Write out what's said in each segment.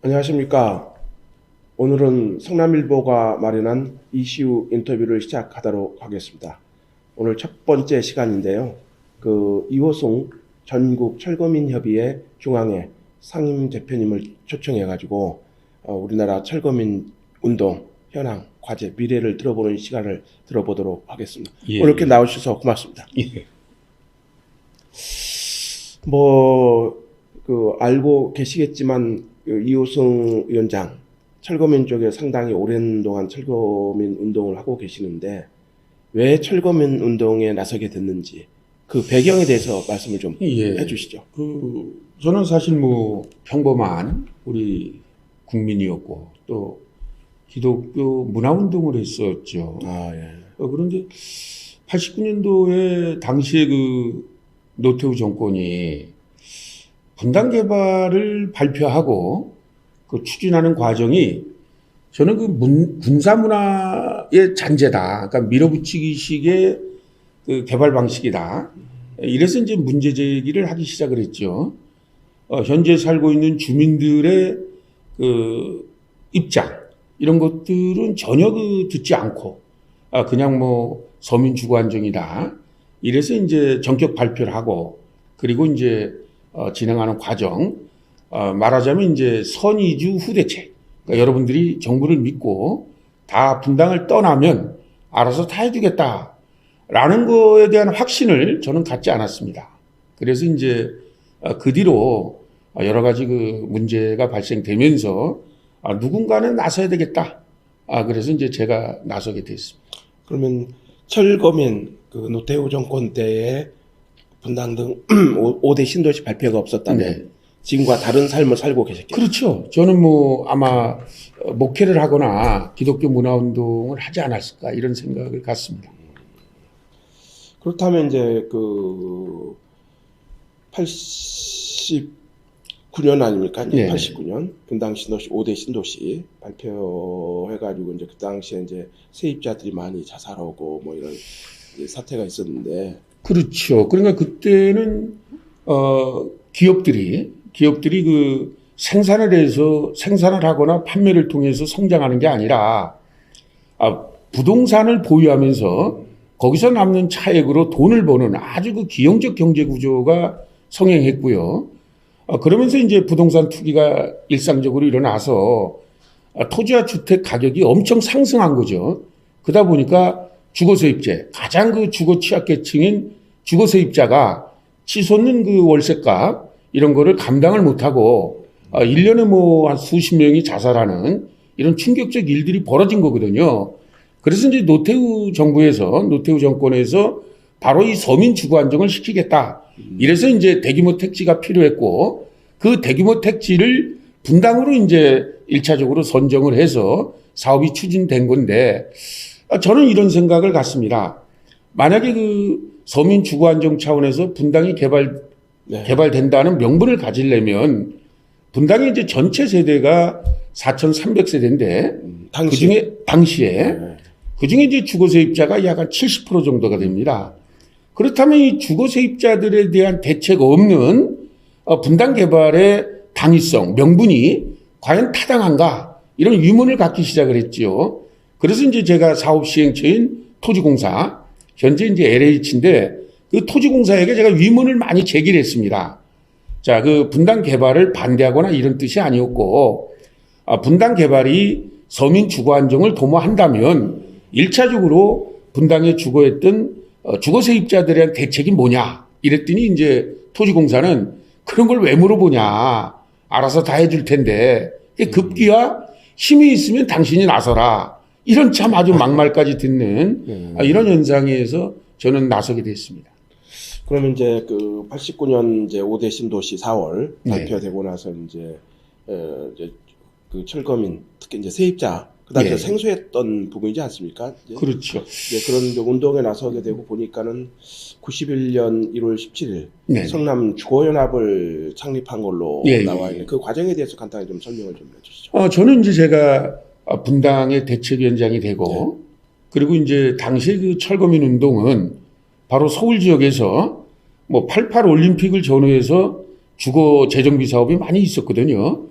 안녕하십니까. 오늘은 성남일보가 마련한 이슈 인터뷰를 시작하도록 하겠습니다. 오늘 첫 번째 시간인데요. 이호승 전국 철거민협의회 중앙회 상임 대표님을 초청해가지고 우리나라 철거민 운동 현황, 과제, 미래를 들어보는 시간을 들어보도록 하겠습니다. 예, 오늘 이렇게 나오셔서 고맙습니다. 예. 알고 계시겠지만 이호승 위원장 철거민 쪽에 상당히 오랜 동안 철거민 운동을 하고 계시는데 왜 철거민 운동에 나서게 됐는지 그 배경에 대해서 말씀을 좀 예. 해주시죠. 저는 사실 평범한 우리 국민이었고 또 기독교 문화운동을 했었죠. 예. 그런데 89년도에 당시에 노태우 정권이 분당 개발을 발표하고 추진하는 과정이 저는 군사 문화의 잔재다. 그러니까 밀어붙이기식의 개발 방식이다. 이래서 이제 문제 제기를 하기 시작을 했죠. 현재 살고 있는 주민들의 입장 이런 것들은 전혀 듣지 않고 그냥 서민 주거 안정이다. 이래서 이제 전격 발표를 하고 그리고 이제 진행하는 과정, 말하자면 이제 선이주 후대책. 그러니까 여러분들이 정부를 믿고 다 분당을 떠나면 알아서 다 해주겠다라는 거에 대한 확신을 저는 갖지 않았습니다. 그래서 이제 그 뒤로 여러 가지 문제가 발생되면서 누군가는 나서야 되겠다. 그래서 이제 제가 나서게 됐습니다. 그러면 철거민 노태우 정권 때에 분당 등 5대 신도시 발표가 없었다면 네. 지금과 다른 삶을 살고 계셨겠죠. 그렇죠. 저는 아마 목회를 하거나 기독교 문화운동을 하지 않았을까 이런 생각을 갖습니다. 그렇다면 이제 89년 아닙니까? 네. 89년 분당 신도시 5대 신도시 발표해가지고 이제 그 당시에 이제 세입자들이 많이 자살하고 이런 사태가 있었는데. 그렇죠. 그러니까 그때는 기업들이 생산을 해서 생산을 하거나 판매를 통해서 성장하는 게 아니라 부동산을 보유하면서 거기서 남는 차액으로 돈을 버는 아주 기형적 경제 구조가 성행했고요. 그러면서 이제 부동산 투기가 일상적으로 일어나서 토지와 주택 가격이 엄청 상승한 거죠. 그러다 보니까 주거세입제, 가장 주거 취약계층인 주거세입자가 치솟는 월세값 이런 거를 감당을 못하고 1년에 한 수십 명이 자살하는 이런 충격적 일들이 벌어진 거거든요. 그래서 이제 노태우 정권에서 바로 이 서민 주거 안정을 시키겠다. 이래서 이제 대규모 택지가 필요했고 그 대규모 택지를 분당으로 이제 1차적으로 선정을 해서 사업이 추진된 건데 저는 이런 생각을 갖습니다. 만약에 서민 주거 안정 차원에서 분당이 개발된다는 명분을 가지려면 분당의 이제 전체 세대가 4,300세대인데 당시에 그중에 이제 주거 세입자가 약 한 70% 정도가 됩니다. 그렇다면 이 주거 세입자들에 대한 대책 없는 분당 개발의 당위성, 명분이 과연 타당한가? 이런 의문을 갖기 시작을 했죠. 그래서 이제 제가 사업 시행처인 토지공사, 현재 이제 LH인데 그 토지공사에게 제가 의문을 많이 제기를 했습니다. 자, 분당 개발을 반대하거나 이런 뜻이 아니었고, 분당 개발이 서민 주거 안정을 도모한다면 1차적으로 분당에 주거했던 주거 세입자들에 대한 대책이 뭐냐? 이랬더니 이제 토지공사는 그런 걸 왜 물어보냐? 알아서 다 해줄 텐데, 급기야 힘이 있으면 당신이 나서라. 이런 참 아주 막말까지 듣는 이런 현상에서 저는 나서게 됐습니다. 그러면 이제 89년 이제 5대 신도시 4월 발표되고 나서 이제 철거민 특히 이제 세입자 그다음에 생소했던 부분이지 않습니까? 그렇죠. 그런 운동에 나서게 되고 보니까는 91년 1월 17일 성남 주거연합을 창립한 걸로 나와 있는 그 과정에 대해서 간단히 좀 설명을 좀 해주시죠. 저는 이제 제가 분당의 대책위원장이 되고 그리고 이제 당시 철거민 운동은 바로 서울 지역에서 88 올림픽을 전후해서 주거 재정비 사업이 많이 있었거든요.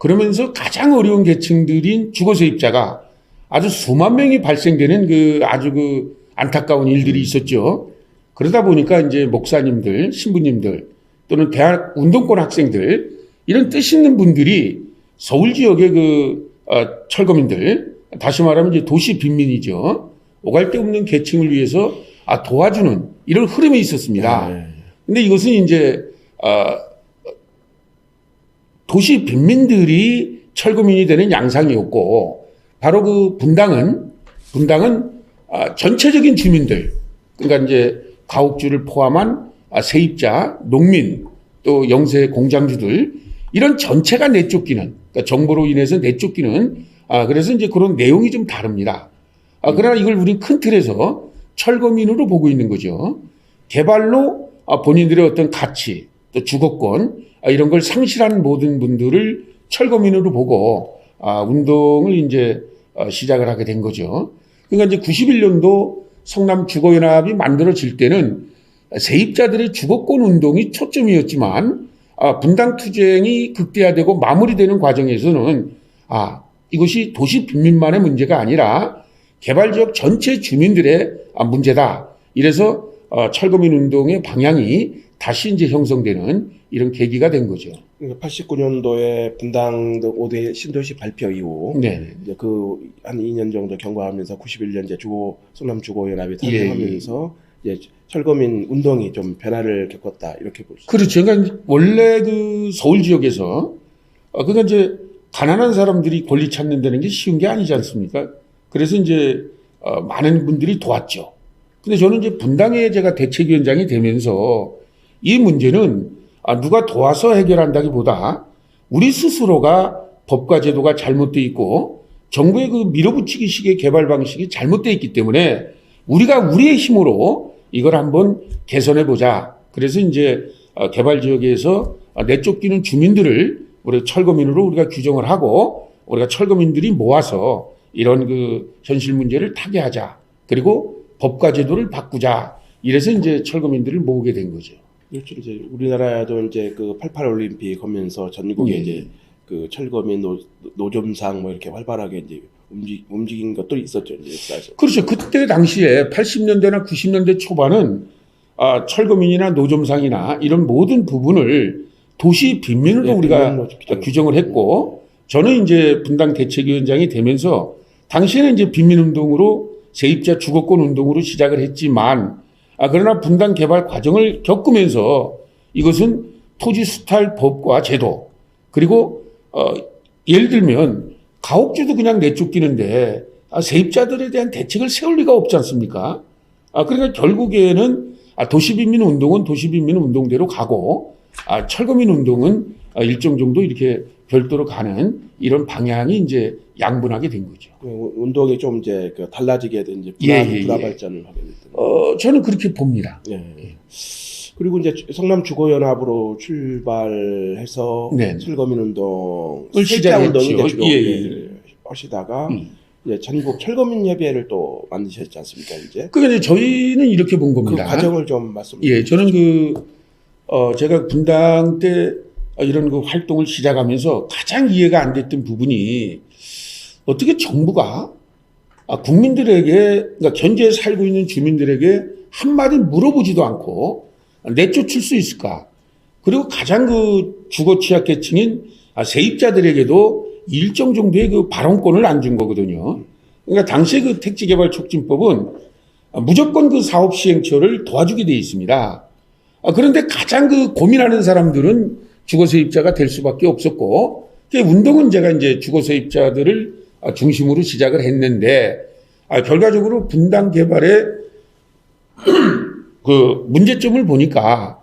그러면서 가장 어려운 계층들인 주거세입자가 아주 수만 명이 발생되는 그 아주 그 안타까운 일들이 있었죠. 그러다 보니까 이제 목사님들, 신부님들 또는 대학 운동권 학생들 이런 뜻 있는 분들이 서울 지역의 철거민들, 다시 말하면 이제 도시 빈민이죠. 오갈 데 없는 계층을 위해서 도와주는 이런 흐름이 있었습니다. 근데 이것은 이제 도시 빈민들이 철거민이 되는 양상이었고, 바로 그 분당은 전체적인 주민들, 그러니까 이제 가옥주를 포함한 세입자, 농민, 또 영세 공장주들 이런 전체가 내쫓기는, 그러니까 정부로 인해서 내쫓기는, 그래서 이제 그런 내용이 좀 다릅니다. 그러나 이걸 우린 큰 틀에서 철거민으로 보고 있는 거죠. 개발로 본인들의 어떤 가치, 또 주거권 이런 걸 상실한 모든 분들을 철거민으로 보고 운동을 이제 시작을 하게 된 거죠. 그러니까 이제 91년도 성남 주거연합이 만들어질 때는 세입자들의 주거권 운동이 초점이었지만 분당 투쟁이 극대화되고 마무리되는 과정에서는 이것이 도시 빈민만의 문제가 아니라 개발지역 전체 주민들의 문제다. 이래서 철거민 운동의 방향이 다시 이제 형성되는 이런 계기가 된 거죠. 89년도에 분당 5대 신도시 발표 이후 네. 이제 한 2년 정도 경과하면서 91년 이제 성남 주거연합이 탄생하면서 이제 철거민 운동이 좀 변화를 겪었다 이렇게 볼 수. 그렇죠. 그러니까 원래 그 서울 지역에서 그러니까 이제 가난한 사람들이 권리 찾는다는 게 쉬운 게 아니지 않습니까? 그래서 이제 많은 분들이 도왔죠. 근데 저는 이제 분당에 제가 대책위원장이 되면서 이 문제는 누가 도와서 해결한다기보다 우리 스스로가 법과 제도가 잘못되어 있고 정부의 그 밀어붙이기식의 개발 방식이 잘못되어 있기 때문에 우리가 우리의 힘으로 이걸 한번 개선해 보자. 그래서 이제 개발 지역에서 내쫓기는 주민들을 우리 철거민으로 우리가 규정을 하고 우리가 철거민들이 모아서 이런 그 현실 문제를 타개하자. 그리고 법과 제도를 바꾸자. 이래서 이제 철거민들을 모으게 된 거죠. 그렇죠. 이제 우리나라도 이제 그 88 올림픽 하면서 전국에 이제 그 철거민 노점상 뭐 이렇게 활발하게 이제 움직인 것도 있었죠. 이제 역사에서. 그렇죠. 그때 당시에 80년대나 90년대 초반은 철거민이나 노점상이나 이런 모든 부분을 도시 빈민으로 우리가 규정을 했고, 저는 이제 분당 대책위원장이 되면서 당시에는 이제 빈민운동으로 세입자 주거권 운동으로 시작을 했지만, 그러나 분당 개발 과정을 겪으면서 이것은 토지 수탈 법과 제도, 그리고 예를 들면 가옥주도 그냥 내쫓기는데 세입자들에 대한 대책을 세울 리가 없지 않습니까? 그러니까 결국에는 도시빈민 운동은 도시빈민 운동대로 가고 철거민 운동은 일정 정도 이렇게 별도로 가는 이런 방향이 이제 양분하게 된 거죠. 운동이 좀 이제 달라지게 된 이제 분화 발전을 하게 됐던. 저는 그렇게 봅니다. 그리고 이제 성남 주거연합으로 출발해서 네. 철거민 운동을 시작했죠. 운동이 주로 하시다가 이제 전국 철거민 협의회를 또 만드셨지 않습니까, 이제? 그러니까 이제 저희는 이렇게 본 겁니다. 그 과정을 좀 말씀해 주시죠. 저는 제가 분당 때 이런 그 활동을 시작하면서 가장 이해가 안 됐던 부분이 어떻게 정부가 국민들에게, 그러니까 현재 살고 있는 주민들에게 한마디 물어보지도 않고 내쫓을 수 있을까? 그리고 가장 그 주거 취약계층인 세입자들에게도 일정 정도의 그 발언권을 안 준 거거든요. 그러니까 당시에 그 택지개발촉진법은 무조건 그 사업 시행처를 도와주게 돼 있습니다. 그런데 가장 그 고민하는 사람들은 주거세입자가 될 수밖에 없었고, 운동은 제가 이제 주거세입자들을 중심으로 시작을 했는데, 결과적으로 분당 개발의 그 문제점을 보니까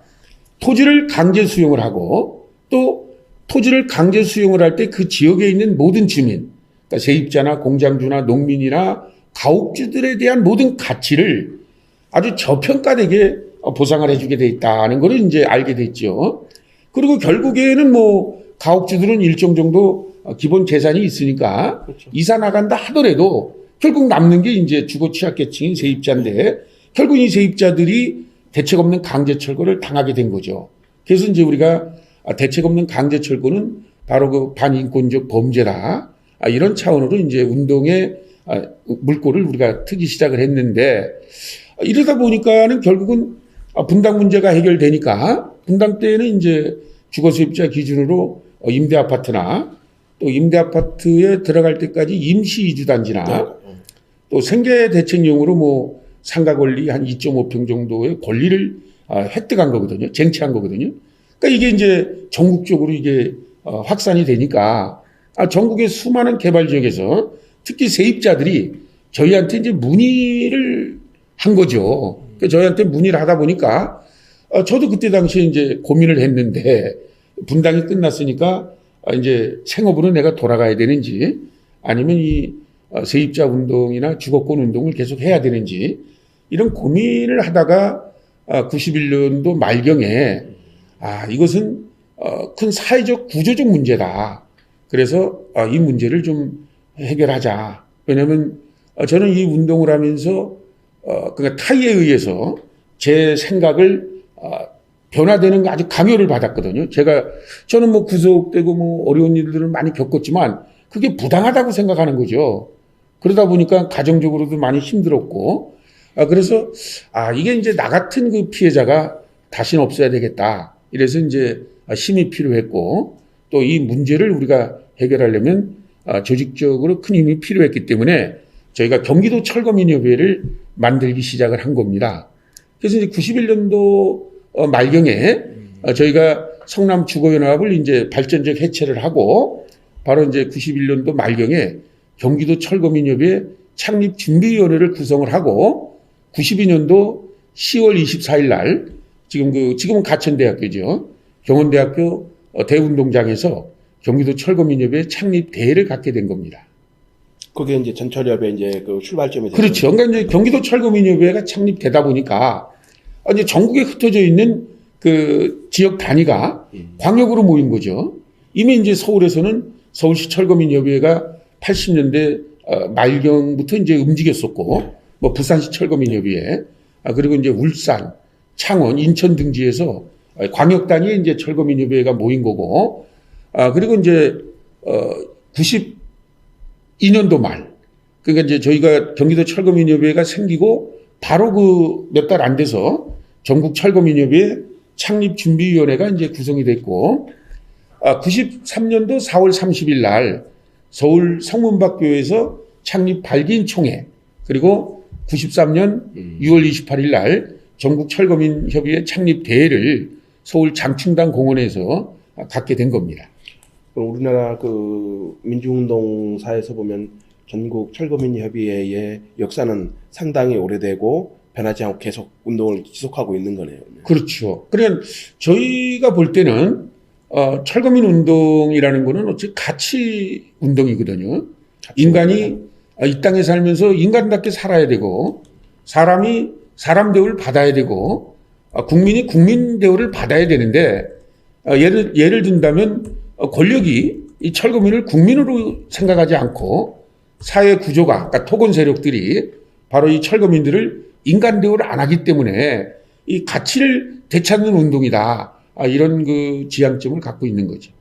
토지를 강제 수용을 하고 또 토지를 강제 수용을 할 때 그 지역에 있는 모든 주민, 그러니까 세입자나 공장주나 농민이나 가옥주들에 대한 모든 가치를 아주 저평가되게 보상을 해주게 돼 있다는 걸 이제 알게 됐죠. 그리고 결국에는 뭐 가옥주들은 일정 정도 기본 재산이 있으니까 그렇죠. 이사 나간다 하더라도 결국 남는 게 이제 주거 취약계층인 세입자인데 결국 이 세입자들이 대책 없는 강제 철거를 당하게 된 거죠. 그래서 이제 우리가 대책 없는 강제 철거는 바로 그 반인권적 범죄다. 이런 차원으로 이제 운동에 물꼬를 우리가 트기 시작을 했는데 이러다 보니까는 결국은 분당 문제가 해결되니까 분당 때는 이제 주거수입자 기준으로 임대 아파트나 또 임대 아파트에 들어갈 때까지 임시 이주단지나 또 생계 대책용으로 뭐 상가 권리 한 2.5평 정도의 권리를 획득한 거거든요. 쟁취한 거거든요. 그러니까 이게 이제 전국적으로 이게 확산이 되니까 전국의 수많은 개발 지역에서 특히 세입자들이 저희한테 이제 문의를 한 거죠. 그러니까 저희한테 문의를 하다 보니까 저도 그때 당시에 이제 고민을 했는데 분당이 끝났으니까 이제 생업으로 내가 돌아가야 되는지 아니면 이 세입자 운동이나 주거권 운동을 계속 해야 되는지 이런 고민을 하다가 91년도 말경에 이것은 큰 사회적 구조적 문제다. 그래서 이 문제를 좀 해결하자. 왜냐하면 저는 이 운동을 하면서 그러니까 타의에 의해서 제 생각을 변화되는 아주 강요를 받았거든요. 저는 뭐 구속되고 뭐 어려운 일들을 많이 겪었지만 그게 부당하다고 생각하는 거죠. 그러다 보니까 가정적으로도 많이 힘들었고, 그래서 이게 이제 나 같은 그 피해자가 다시는 없어야 되겠다. 이래서 이제 힘이 필요했고, 또 이 문제를 우리가 해결하려면 조직적으로 큰 힘이 필요했기 때문에 저희가 경기도 철거민협의회를 만들기 시작을 한 겁니다. 그래서 이제 91년도 말경에 저희가 성남주거연합을 이제 발전적 해체를 하고 바로 이제 91년도 말경에 경기도 철거민협의회 창립준비위원회를 구성을 하고 92년도 10월 24일 날 지금은 가천대학교죠. 경원대학교 대운동장에서 경기도 철거민협의회 창립대회를 갖게 된 겁니다. 그게 이제 전철협의 이제 그 출발점이 되죠. 그렇죠. 그러니까 이제 경기도 철거민협의회가 창립되다 보니까 이제 전국에 흩어져 있는 그 지역 단위가 광역으로 모인 거죠. 이미 이제 서울에서는 서울시 철거민협의회가 80년대 말경부터 이제 움직였었고, 뭐 부산시 철거민협의회, 그리고 이제 울산, 창원, 인천 등지에서 광역 단위의 이제 철거민협의회가 모인 거고, 그리고 이제 92년도 말, 그러니까 이제 저희가 경기도 철거민협의회가 생기고 바로 그 몇 달 안 돼서 전국 철거민협의회 창립준비위원회가 이제 구성이 됐고, 93년도 4월 30일 날 서울 성문박교에서 창립 발기인총회, 그리고 93년 6월 28일 날 전국 철거민협의회 창립대회를 서울 장충당 공원에서 갖게 된 겁니다. 우리나라 그 민주운동사에서 보면 전국 철거민협의회의 역사는 상당히 오래되고 변하지 않고 계속 운동을 지속하고 있는 거네요. 그렇죠. 그러니까 저희가 볼 때는 철거민 운동이라는 거는 어찌 가치 운동이거든요. 인간이 이 땅에 살면서 인간답게 살아야 되고, 사람이 사람 대우를 받아야 되고, 국민이 국민 대우를 받아야 되는데, 예를 든다면 권력이 이 철거민을 국민으로 생각하지 않고 사회 구조가, 그러니까 토건 세력들이 바로 이 철거민들을 인간 대우를 안 하기 때문에 이 가치를 되찾는 운동이다. 이런 그 지향점을 갖고 있는 거죠.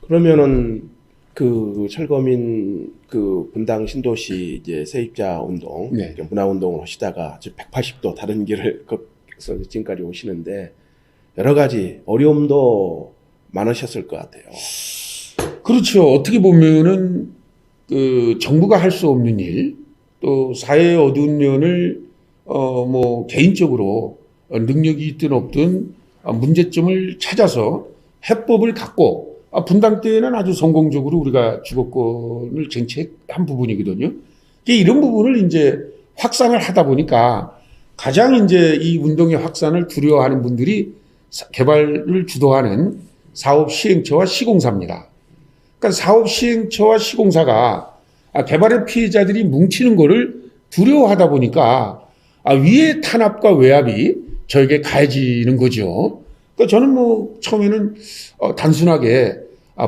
그러면은 그 철거민 그 분당 신도시 이제 세입자 운동, 네. 문화 운동을 하시다가 180도 다른 길을 걷어서 지금까지 오시는데 여러 가지 어려움도 많으셨을 것 같아요. 그렇죠. 어떻게 보면은 그 정부가 할 수 없는 일, 또 사회의 어두운 면을 뭐 개인적으로 능력이 있든 없든 문제점을 찾아서 해법을 갖고 분당 때는 아주 성공적으로 우리가 주거권을 쟁취한 부분이거든요. 이런 부분을 이제 확산을 하다 보니까 가장 이제 이 운동의 확산을 두려워하는 분들이 개발을 주도하는 사업 시행처와 시공사입니다. 그러니까 사업 시행처와 시공사가 개발의 피해자들이 뭉치는 거를 두려워하다 보니까 위의 탄압과 외압이 저에게 가해지는 거죠. 그러니까 저는 뭐 처음에는 단순하게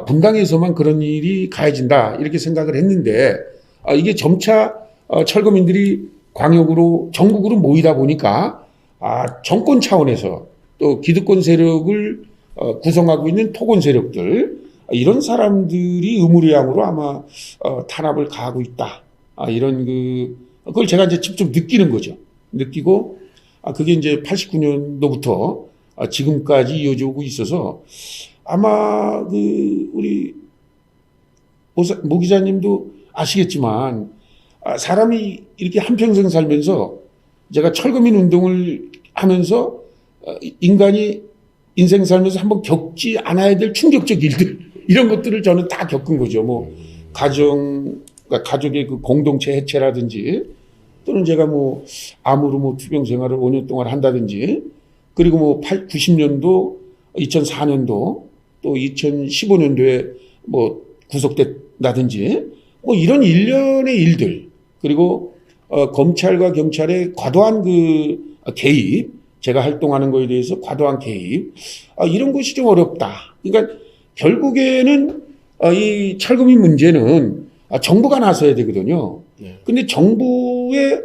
분당에서만 그런 일이 가해진다 이렇게 생각을 했는데 이게 점차 철거민들이 광역으로 전국으로 모이다 보니까 정권 차원에서 또 기득권 세력을 구성하고 있는 토건 세력들 이런 사람들이 의무리양으로 아마 탄압을 가하고 있다. 이런 그걸 제가 이제 직접 느끼는 거죠. 느끼고 그게 이제 89년도부터 지금까지 이어져 오고 있어서 아마 우리 모 기자님도 아시겠지만 사람이 이렇게 한평생 살면서 제가 철거민 운동을 하면서 인간이 인생 살면서 한번 겪지 않아야 될 충격적 일들 이런 것들을 저는 다 겪은 거죠. 뭐 가족의 그 공동체 해체라든지 또는 제가 뭐 암으로 뭐 투병 생활을 5년 동안 한다든지 그리고 뭐 90년도, 2004년도 또 2015년도에 뭐 구속됐다든지 뭐 이런 일련의 일들 그리고 검찰과 경찰의 과도한 그 개입 제가 활동하는 거에 대해서 과도한 개입 이런 것이 좀 어렵다. 그러니까 결국에는 이 철거민 문제는 정부가 나서야 되거든요. 근데 정부의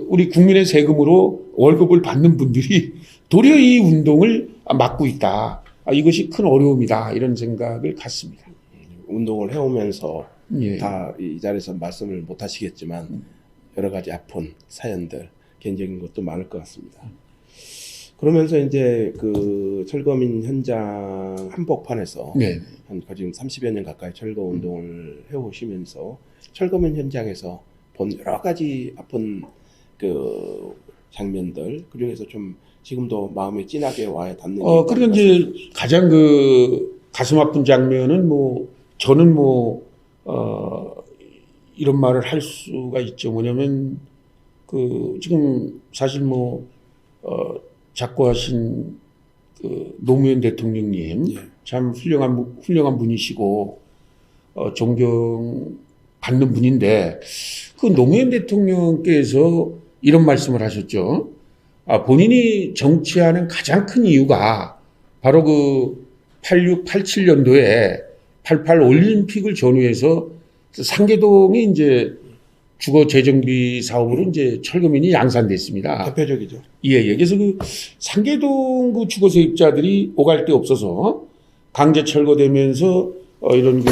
우리 국민의 세금으로 월급을 받는 분들이 도리어 이 운동을 막고 있다. 이것이 큰 어려움이다. 이런 생각을 갖습니다. 운동을 해오면서 예. 다 이 자리에서 말씀을 못 하시겠지만 여러 가지 아픈 사연들, 개인적인 것도 많을 것 같습니다. 그러면서 이제 그 철거민 현장 한복판에서 네. 한 지금 30여 년 가까이 철거 운동을 해오시면서 철거민 현장에서 본 여러 가지 아픈 그 장면들 그 중에서 좀 지금도 마음에 진하게 와야 닿는. 그러니까 이제 가장 가슴 아픈 장면은 저는 이런 말을 할 수가 있죠. 뭐냐면 지금 사실 작고하신 노무현 대통령님 예. 참 훌륭한 분이시고 존경받는 분인데 그 노무현 대통령께서 이런 말씀을 하셨죠. 본인이 정치하는 가장 큰 이유가 바로 86, 87년도에 88 올림픽을 전후해서 상계동이 이제 주거 재정비 사업으로 이제 철거민이 양산됐습니다. 대표적이죠. 예. 그래서 상계동 주거 세입자들이 오갈 데 없어서 강제 철거되면서 이런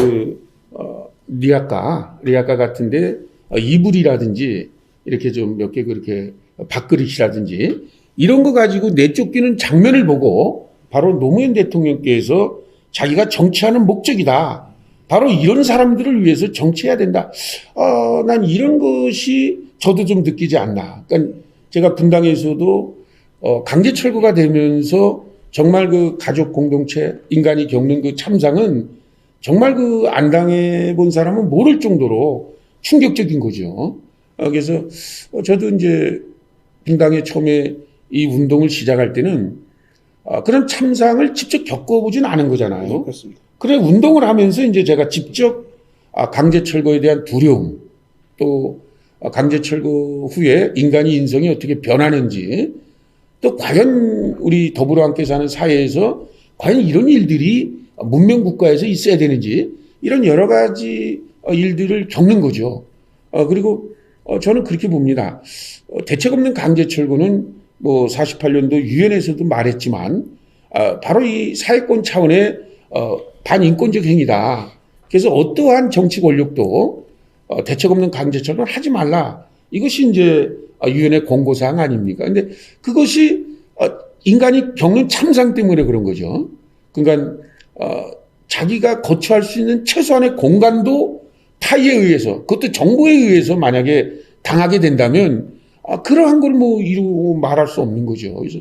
리아카 같은데 이불이라든지 이렇게 좀 몇 개 그렇게 밥그릇이라든지 이런 거 가지고 내쫓기는 장면을 보고 바로 노무현 대통령께서 자기가 정치하는 목적이다. 바로 이런 사람들을 위해서 정치해야 된다. 난 이런 것이 저도 좀 느끼지 않나. 그러니까 제가 분당에서도 강제 철거가 되면서 정말 가족 공동체 인간이 겪는 참상은 정말 안 당해 본 사람은 모를 정도로 충격적인 거죠. 그래서 저도 이제 분당에 처음에 이 운동을 시작할 때는 그런 참상을 직접 겪어보진 않은 거잖아요. 네, 그렇습니다. 그래 운동을 하면서 이제 제가 직접 강제 철거에 대한 두려움 또 강제 철거 후에 인간의 인성이 어떻게 변하는지 또 과연 우리 더불어 함께 사는 사회에서 과연 이런 일들이 문명 국가에서 있어야 되는지 이런 여러 가지 일들을 겪는 거죠. 그리고 저는 그렇게 봅니다. 대책 없는 강제 철거는 48년도 유엔에서도 말했지만 바로 이 사회권 차원의 반인권적 행위다. 그래서 어떠한 정치 권력도 대책 없는 강제 철거는 하지 말라. 이것이 이제 유엔의 권고사항 아닙니까? 근데 그것이 인간이 겪는 참상 때문에 그런 거죠. 그러니까 자기가 거처할 수 있는 최소한의 공간도 타의에 의해서 그것도 정부에 의해서 만약에 당하게 된다면 그러한 걸 이루고 말할 수 없는 거죠. 그래서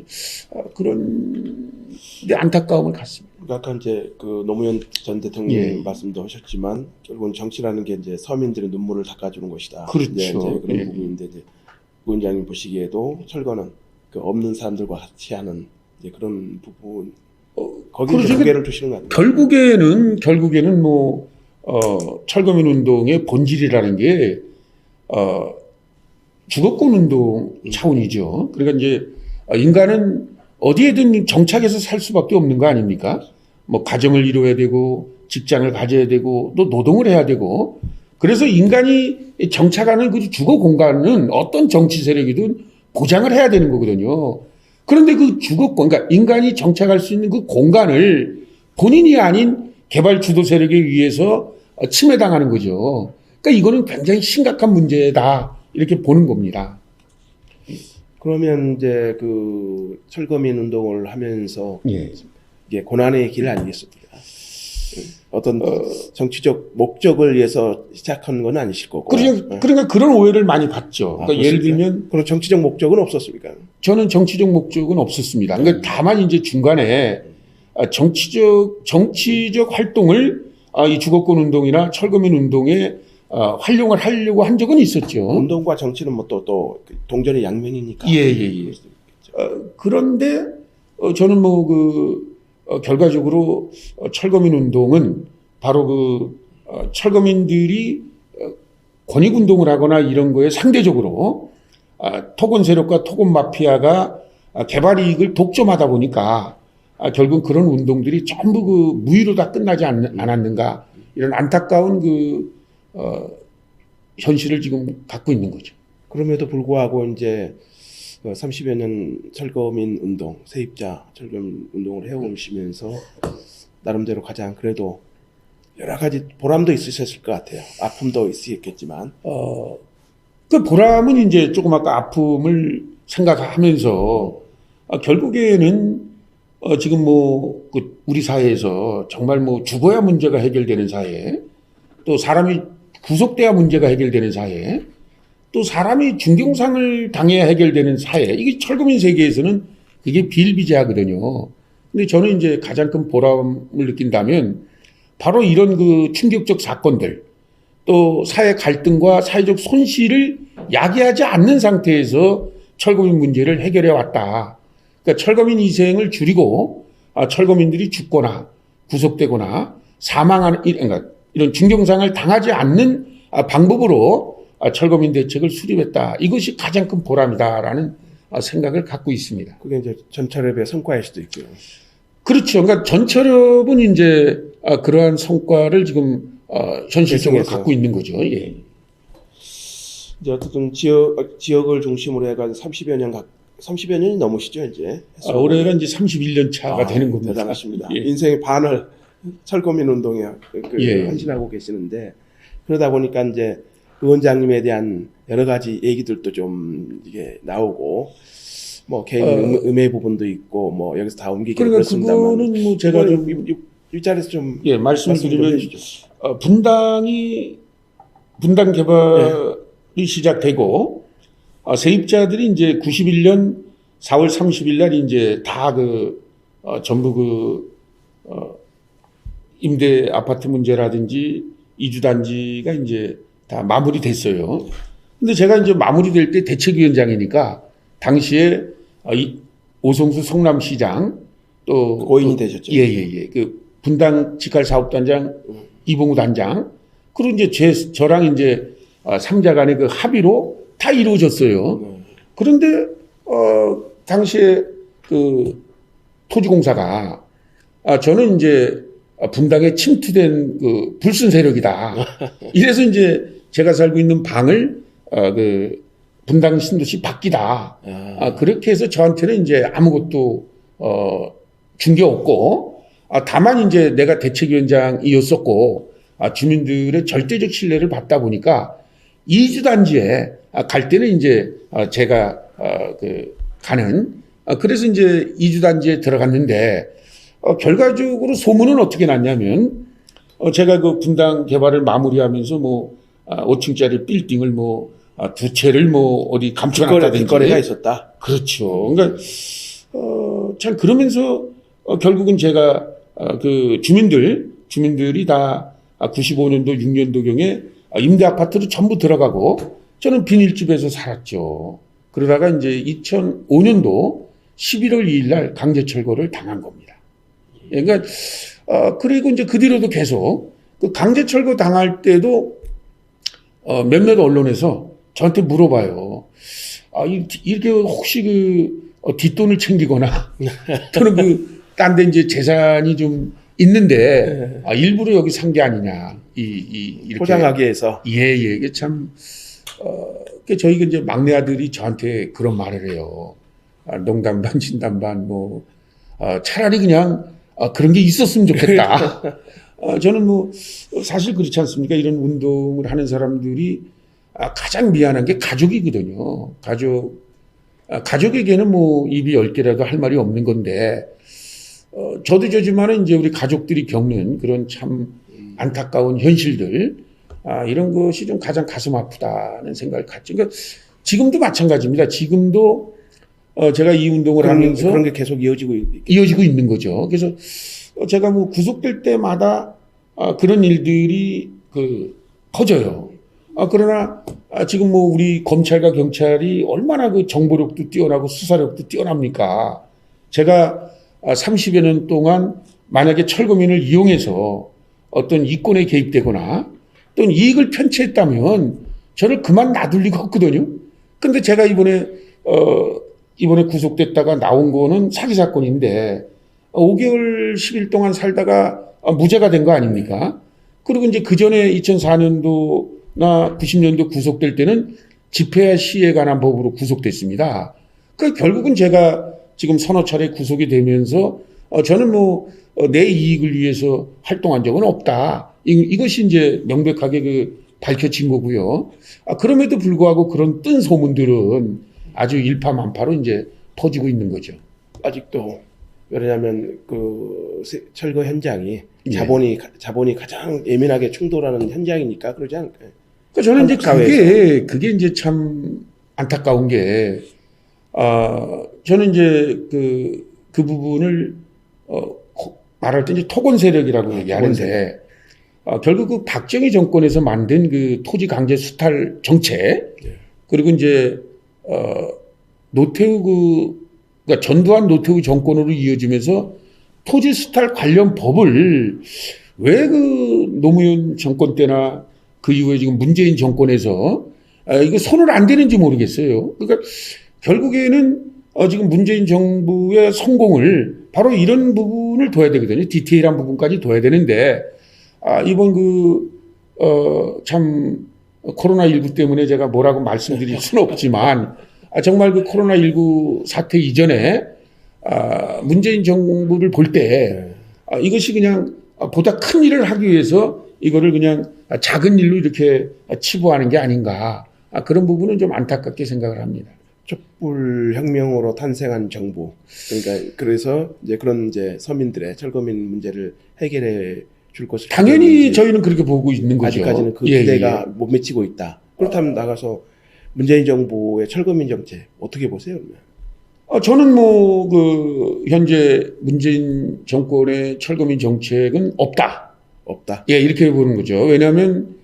그런 안타까움을 갖습니다. 아까 이제 노무현 전 대통령 예. 말씀도 하셨지만 결국은 정치라는 게 이제 서민들의 눈물을 닦아주는 것이다. 그렇죠. 이제 그런 예. 부분인데 이제 위원장님 보시기에도 철거는 없는 사람들과 같이 하는 이제 그런 부분 거기에 그렇죠. 무게를 두시는 거 아니에요? 결국에는 철거민 운동의 본질이라는 게 주거권 운동 차원이죠. 그러니까 이제 인간은 어디에든 정착해서 살 수밖에 없는 거 아닙니까? 가정을 이루어야 되고 직장을 가져야 되고 또 노동을 해야 되고 그래서 인간이 정착하는 주거 공간은 어떤 정치 세력이든 보장을 해야 되는 거거든요. 그런데 그 주거권, 그러니까 인간이 정착할 수 있는 그 공간을 본인이 아닌 개발 주도 세력에 의해서 침해당하는 거죠. 그러니까 이거는 굉장히 심각한 문제다 이렇게 보는 겁니다. 그러면 이제 그 철거민 운동을 하면서 예. 이게 고난의 길 아니겠습니까? 어떤 정치적 목적을 위해서 시작한 건 아니실 거고. 그러니까 그런 오해를 많이 받죠. 그러니까 예를 들면 그런 정치적 목적은 없었습니까? 저는 정치적 목적은 없었습니다. 그러니까 다만 이제 중간에 정치적 활동을 이 주거권 운동이나 철거민 운동에 활용을 하려고 한 적은 있었죠. 운동과 정치는 뭐 또 동전의 양면이니까. 예. 그런데 저는 결과적으로 철거민 운동은 바로 철거민들이 권익 운동을 하거나 이런 거에 상대적으로 토건 세력과 토건 마피아가 개발 이익을 독점하다 보니까 결국 그런 운동들이 전부 무위로 다 끝나지 않았는가 이런 안타까운 현실을 지금 갖고 있는 거죠. 그럼에도 불구하고 이제 30여 년 철거민 운동, 세입자 철거민 운동을 해오시면서 나름대로 가장 그래도 여러 가지 보람도 있으셨을 것 같아요. 아픔도 있으셨겠지만. 그 보람은 이제 조금 아까 아픔을 생각하면서 결국에는 지금 우리 사회에서 정말 죽어야 문제가 해결되는 사회, 또 사람이 구속돼야 문제가 해결되는 사회, 또 사람이 중경상을 당해야 해결되는 사회, 이게 철거민 세계에서는 그게 비일비재하거든요. 근데 저는 이제 가장 큰 보람을 느낀다면 바로 이런 충격적 사건들, 또 사회 갈등과 사회적 손실을 야기하지 않는 상태에서 철거민 문제를 해결해 왔다. 그러니까 철거민 희생을 줄이고 철거민들이 죽거나 구속되거나 사망하는 그러니까 이런 중경상을 당하지 않는 방법으로 철거민 대책을 수립했다. 이것이 가장 큰 보람이다라는 생각을 갖고 있습니다. 그게 이제 전철협의 성과일 수도 있고요. 그렇죠. 그러니까 전철협은 이제 그러한 성과를 지금 현실적으로 갖고 있는 거죠. 예. 이제 어쨌든 지역을 중심으로 해가지고 30여 년이 넘으시죠, 이제. 올해가 이제 31년 차가 되는 겁니다. 대단하십니다. 예. 인생의 반을 철거민 운동에 예. 헌신하고 계시는데, 그러다 보니까 이제 의원장님에 대한 여러 가지 얘기들도 좀 이게 나오고, 개인 음해 부분도 있고, 여기서 다 옮기기 그러니까 그렇습니다만. 그거는 제가 좀 이 자리에서 좀 말씀드리면 분당 개발이 시작되고 세입자들이 이제 91년 4월 30일 날 이제 다 전부 임대 아파트 문제라든지 이주 단지가 이제 다 마무리됐어요. 근데 제가 이제 마무리될 때 대책위원장이니까 당시에 오성수 성남시장 또 고인이 되셨죠. 예. 분당 직할 사업단장 이봉우 단장 그리고 이제 저랑 이제 3자 간의 합의로 다 이루어졌어요. 그런데 당시에 토지공사가 저는 이제 분당에 침투된 불순 세력이다. 이래서 이제 제가 살고 있는 방을 분당 신도시 밖이다. 그렇게 해서 저한테는 이제 아무것도 준 게 없고 다만 이제 내가 대책위원장이었었고 주민들의 절대적 신뢰를 받다 보니까 이주 단지에 갈 때는 이제 제가 가는 그래서 이제 이주 단지에 들어갔는데 결과적으로 소문은 어떻게 났냐면 제가 분당 개발을 마무리하면서 5층짜리 빌딩을 두 채를 어디 감춰놨다든지 뒷거래가 있었다. 그렇죠. 그러니까 참 그러면서 결국은 제가 주민들이 다 95년도 6년도경에 임대 아파트로 전부 들어가고 저는 비닐집에서 살았죠. 그러다가 이제 2005년도 11월 2일 날 강제 철거를 당한 겁니다. 그러니까 그리고 이제 그 뒤로도 계속 강제 철거 당할 때도 몇몇 언론에서 저한테 물어봐요. 이렇게 혹시 뒷돈을 챙기거나 또는 딴 데 이제 재산이 좀 있는데 일부러 여기 산 게 아니냐 이렇게 포장하기 위해서. 예 이게 참 저희가 이제 막내 아들이 저한테 그런 말을 해요. 농담 반 진담 반 뭐 차라리 그냥 그런 게 있었으면 좋겠다. 저는 뭐 사실 그렇지 않습니까? 이런 운동을 하는 사람들이 가장 미안한 게 가족이거든요. 가족에게는 뭐 입이 10개라도 할 말이 없는 건데 저도 저지만은 이제 우리 가족들이 겪는 그런 참 안타까운 현실들 이런 것이 좀 가장 가슴 아프다는 생각을 갖죠. 그러니까 지금도 마찬가지입니다. 지금도 제가 이 운동을 하면서 그런 게 계속 이어지고 있는 거죠. 그래서 제가 뭐 구속될 때마다 그런 일들이 커져요. 그러나 지금 뭐 우리 검찰과 경찰이 얼마나 그 정보력도 뛰어나고 수사력도 뛰어납니까? 제가 30여 년 동안 만약에 철거민을 이용해서 어떤 이권에 개입되거나 또는 이익을 편취했다면 저를 그만 놔둘 리가 없거든요. 근데 제가 이번에 구속됐다가 나온 거는 사기 사건인데 5개월 10일 동안 살다가 무죄가 된 거 아닙니까? 그리고 이제 그 전에 2004년도나 90년도 구속될 때는 집회와 시위에 관한 법으로 구속됐습니다. 그 결국은 제가 지금 서너 차례 구속이 되면서 저는 뭐 내 이익을 위해서 활동한 적은 없다. 이것이 이제 명백하게 밝혀진 거고요. 그럼에도 불구하고 그런 뜬 소문들은 아주 일파만파로 이제 퍼지고 있는 거죠. 아직도 왜냐하면 그 철거 현장이 예. 자본이 가장 예민하게 충돌하는 현장이니까 그러지 않을까요? 그러니까 저는 이제 사회에서. 그게 이제 참 안타까운 게 저는 이제 그 부분을 말할 때 이제 토건 세력이라고 얘기하는데 결국 그 박정희 정권에서 만든 그 토지 강제 수탈 정책 그리고 이제 그러니까 전두환 노태우 정권으로 이어지면서 토지 수탈 관련 법을 왜 그 노무현 정권 때나 그 이후에 지금 문재인 정권에서 이거 손을 안 대는지 모르겠어요. 그러니까 결국에는 지금 문재인 정부의 성공을 바로 이런 부분을 둬야 되거든요. 디테일한 부분까지 둬야 되는데 이번 참 코로나19 때문에 제가 뭐라고 말씀드릴 수는 없지만 정말 그 코로나19 사태 이전에 문재인 정부를 볼 때 이것이 그냥 보다 큰 일을 하기 위해서 이거를 그냥 작은 일로 이렇게 치부하는 게 아닌가 그런 부분은 좀 안타깝게 생각을 합니다. 촛불 혁명으로 탄생한 정부. 그러니까 그래서 이제 그런 이제 서민들의 철거민 문제를 해결해 줄 것을 당연히 저희는 그렇게 보고 있는 거죠. 아직까지는 그 기대가 못 미치고 있다. 그렇다면 나가서 문재인 정부의 철거민 정책 어떻게 보세요? 그러면? 저는 뭐 현재 문재인 정권의 철거민 정책은 없다. 예, 이렇게 보는 거죠. 왜냐하면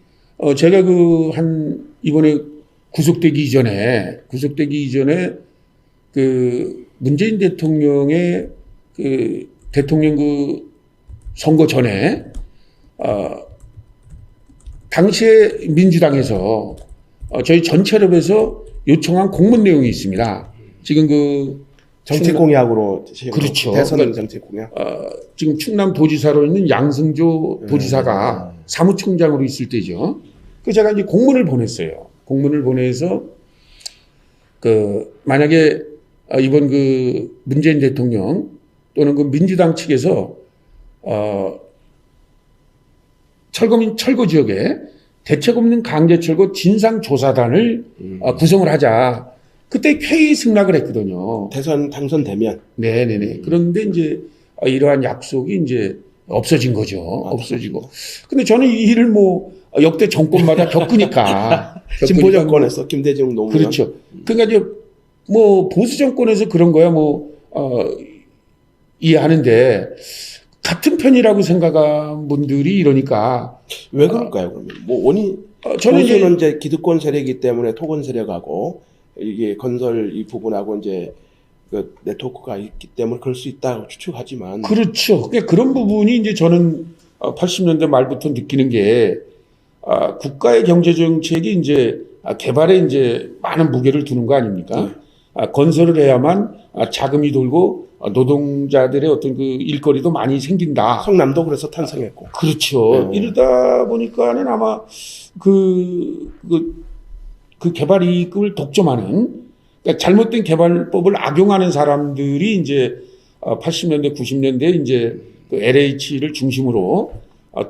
제가 이번에 구속되기 이전에 그 문재인 대통령의 대통령 선거 전에 당시에 민주당에서 저희 전체협에서 요청한 공문 내용이 있습니다. 지금 정책 공약으로 그렇죠. 대선 그러니까 정책 공약. 지금 충남 도지사로 있는 양승조 도지사가 사무총장으로 있을 때죠. 그 제가 이제 공문을 보냈어요. 공문을 보내서 만약에 이번 문재인 대통령 또는 민주당 측에서 철거 지역에 대책 없는 강제철거 진상조사단을 구성을 하자. 그때 회의 승낙을 했거든요. 대선 당선되면. 네네네. 그런데 이제 이러한 약속이 이제 없어진 거죠. 없어지고. 근데 저는 이 일을 뭐 역대 정권마다 겪으니까. 진보 정권에서 김대중 노무현. 그렇죠. 그러니까 이제 뭐 보수 정권에서 그런 거야 이해하는데 같은 편이라고 생각한 분들이 이러니까 왜 그럴까요? 그러면 뭐 원인 저는 이제 기득권 세력이기 때문에 토건 세력하고 이게 건설 이 부분하고 이제 그 네트워크가 있기 때문에 그럴 수 있다고 추측하지만 그렇죠. 그러니까 그런 부분이 이제 저는 80년대 말부터 느끼는 게 국가의 경제 정책이 이제 개발에 이제 많은 무게를 두는 거 아닙니까? 건설을 해야만 자금이 돌고 노동자들의 어떤 일거리도 많이 생긴다. 성남도 그래서 탄생했고. 그렇죠. 이러다 보니까는 아마 그 개발 이익을 독점하는 그러니까 잘못된 개발법을 악용하는 사람들이 이제 80년대, 90년대 이제 그 LH를 중심으로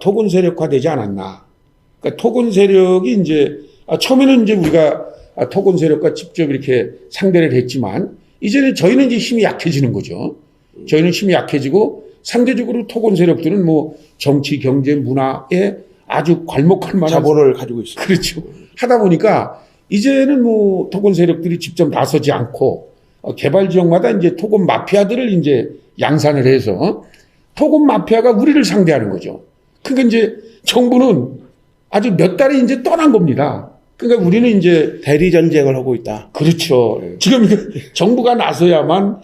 토건 세력화되지 않았나. 그러니까 토건 세력이 이제 처음에는 이제 우리가 토건 세력과 직접 이렇게 상대를 했지만 이제는 저희는 이제 힘이 약해지는 거죠. 저희는 힘이 약해지고 상대적으로 토건 세력들은 뭐 정치, 경제, 문화에 아주 괄목할 만한 자본을 가지고 있습니다. 그렇죠. 하다 보니까 이제는 뭐 토건 세력들이 직접 나서지 않고 개발 지역마다 이제 토건 마피아들을 이제 양산을 해서 토건 마피아가 우리를 상대하는 거죠. 그러니까 이제 정부는 아주 몇 달이 이제 떠난 겁니다. 그러니까 우리는 이제 대리 전쟁을 하고 있다. 그렇죠. 지금 정부가 나서야만